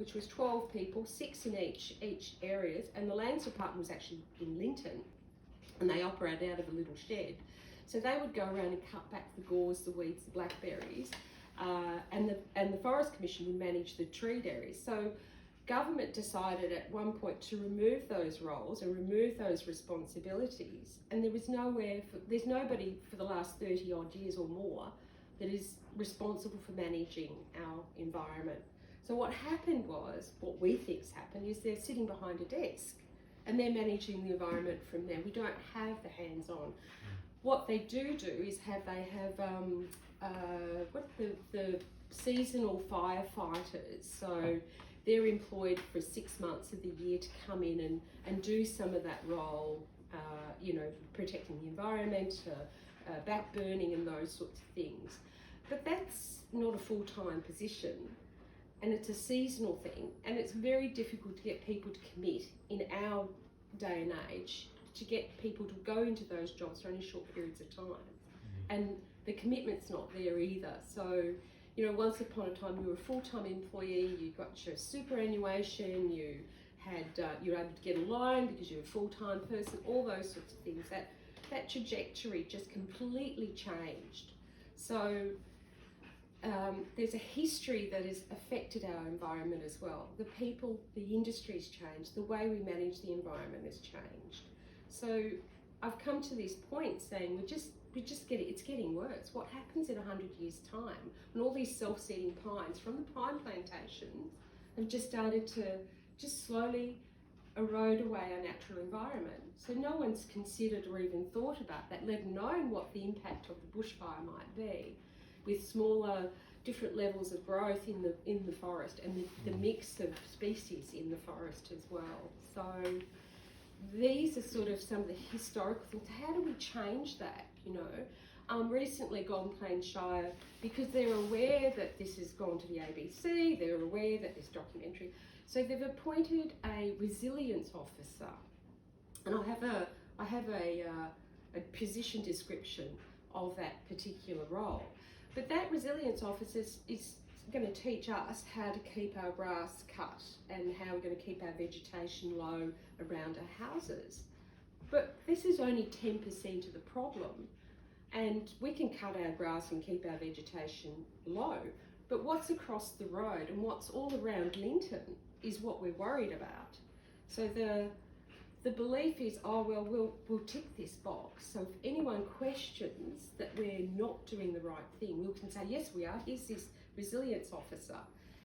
which was 12 people, 6 in each areas, and the Lands Department was actually in Linton, and they operated out of a little shed. So they would go around and cut back the gorse, the weeds, the blackberries, and the Forest Commission would manage the treed areas. So government decided at one point to remove those roles and remove those responsibilities, and there's nobody for the last 30 odd years or more that is responsible for managing our environment. So what happened was, what we think's happened is they're sitting behind a desk and they're managing the environment from there. We don't have the hands-on. What they do is they have the seasonal firefighters. So they're employed for 6 months of the year to come in and do some of that role, protecting the environment, back burning and those sorts of things. But that's not a full-time position, and it's a seasonal thing, and it's very difficult to get people to commit in our day and age, to get people to go into those jobs for only short periods of time. And the commitment's not there either. So, once upon a time you were a full-time employee, you got your superannuation, you were able to get a loan because you're a full-time person, all those sorts of things. That trajectory just completely changed. So there's a history that has affected our environment as well. The people, the industry's changed, the way we manage the environment has changed. So I've come to this point saying it's getting worse. What happens in 100 years' time when all these self-seeding pines from the pine plantations have just started to just slowly erode away our natural environment? So no one's considered or even thought about that, let alone what the impact of the bushfire might be, with smaller, different levels of growth in the forest, and the mix of species in the forest as well. So these are sort of some of the historical things. How do we change that? Recently Golden Plains Shire, because they're aware that this has gone to the ABC, they're aware that this documentary, so they've appointed a resilience officer, and I have a position description of that particular role. But that resilience officer is going to teach us how to keep our grass cut and how we're going to keep our vegetation low around our houses. But this is only 10% of the problem, and we can cut our grass and keep our vegetation low. But what's across the road and what's all around Linton is what we're worried about. So the belief is, we'll tick this box. So if anyone questions that we're not doing the right thing, we can say, yes, we are. Here's this resilience officer.